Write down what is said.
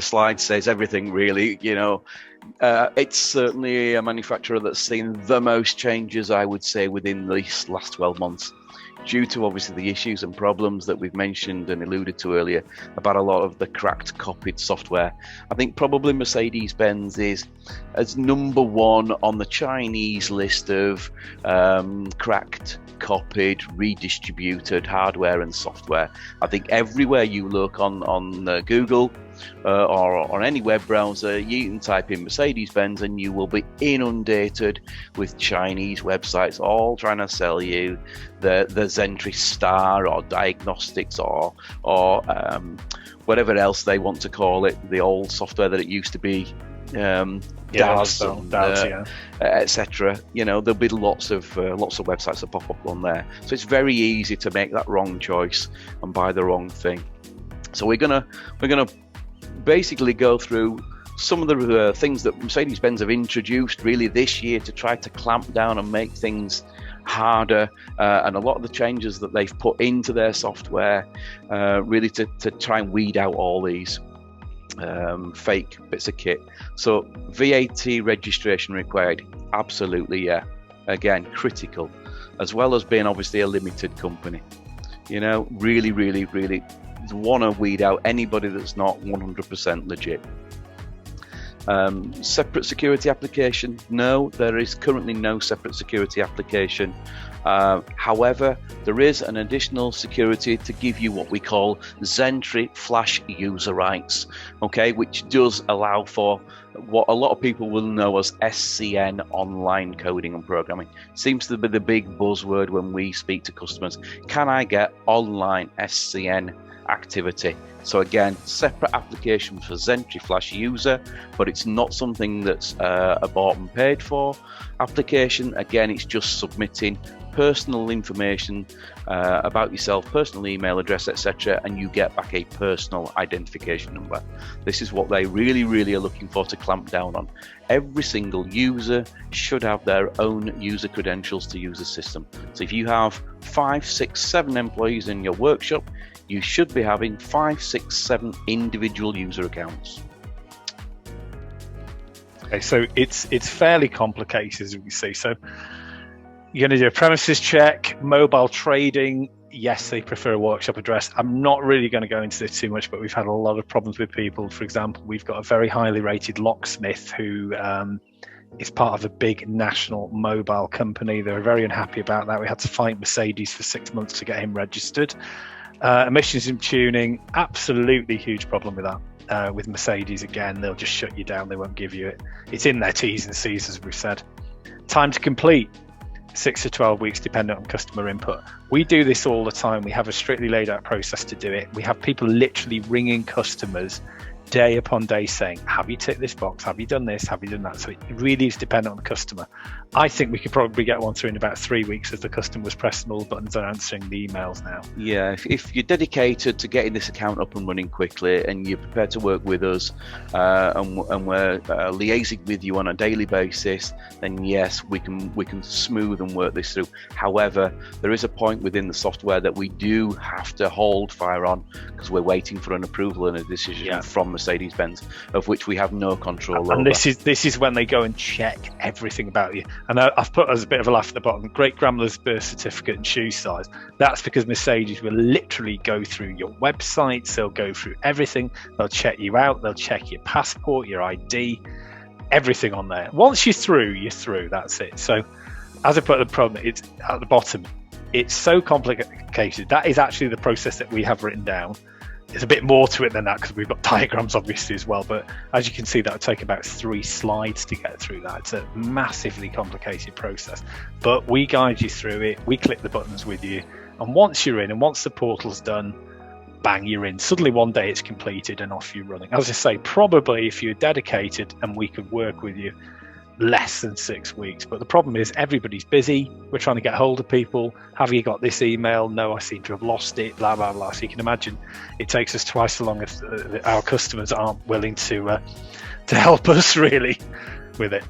slide says everything, really. It's certainly a manufacturer that's seen the most changes, I would say, within these last 12 months, due to obviously the issues and problems that we've mentioned and alluded to earlier about a lot of the cracked, copied software. I think probably Mercedes-Benz is as number one on the Chinese list of cracked, copied, redistributed hardware and software. I think everywhere you look on Google or on any web browser, you can type in Mercedes-Benz and you will be inundated with Chinese websites all trying to sell you the Zentry Star or diagnostics or whatever else they want to call it, the old software that it used to be. DAS, etc. There'll be lots of websites that pop up on there, so it's very easy to make that wrong choice and buy the wrong thing. So we're gonna basically go through some of the things that Mercedes-Benz have introduced really this year to try to clamp down and make things harder, and a lot of the changes that they've put into their software, really to try and weed out all these fake bits of kit. So VAT registration required, absolutely, yeah. Again, critical, as well as being obviously a limited company. Really want to weed out anybody that's not 100% legit. Separate security application? No, there is currently no separate security application. However, there is an additional security to give you what we call Zentry Flash user rights, which does allow for what a lot of people will know as SCN, online coding and programming. Seems to be the big buzzword when we speak to customers. Can I get online SCN activity? So again, separate application for Zentry Flash user, but it's not something that's a bought and paid for application. Again, it's just submitting personal information about yourself, personal email address, etc., and you get back a personal identification number. This is what they really are looking for to clamp down on. Every single user should have their own user credentials to use the system. So if you have 5, 6, 7 employees in your workshop, you should be having 5, 6, 7 individual user accounts. Okay, so it's fairly complicated, as we see. So you're going to do a premises check, mobile trading. Yes, they prefer a workshop address. I'm not really going to go into this too much, but we've had a lot of problems with people. For example, we've got a very highly rated locksmith who is part of a big national mobile company. They were very unhappy about that. We had to fight Mercedes for 6 months to get him registered. Emissions and tuning, absolutely huge problem with that. With Mercedes, again, they'll just shut you down. They won't give you it. It's in their T's and C's, as we've said. Time to complete, 6 to 12 weeks, dependent on customer input. We do this all the time. We have a strictly laid out process to do it. We have people literally ringing customers day upon day saying, have you ticked this box? Have you done this? Have you done that? So it really is dependent on the customer. I think we could probably get one through in about 3 weeks as the customer was pressing all the buttons and answering the emails now. Yeah, if you're dedicated to getting this account up and running quickly and you're prepared to work with us and we're liaising with you on a daily basis, then yes, we can smooth and work this through. However, there is a point within the software that we do have to hold fire on because we're waiting for an approval and a decision from Mercedes-Benz, of which we have no control over. And this is when they go and check everything about you. And I've put as a bit of a laugh at the bottom, great grandmother's birth certificate and shoe size. That's because Mercedes will literally go through your websites, they'll go through everything, they'll check you out, they'll check your passport, your ID, everything on there. Once you're through, that's it. So as I put the problem, it's at the bottom, it's so complicated. That is actually the process that we have written down. There's a bit more to it than that because we've got diagrams obviously as well, but as you can see, that would take about 3 slides to get through that. It's a massively complicated process, but we guide you through it, we click the buttons with you, and once you're in and once the portal's done, bang, you're in. Suddenly one day it's completed and off you're running. As I say, probably if you're dedicated and we could work with you, less than 6 weeks. But the problem is everybody's busy. We're trying to get hold of people. Have you got this email? No, I seem to have lost it, blah blah blah. So you can imagine it takes us twice as long if our customers aren't willing to help us really with it.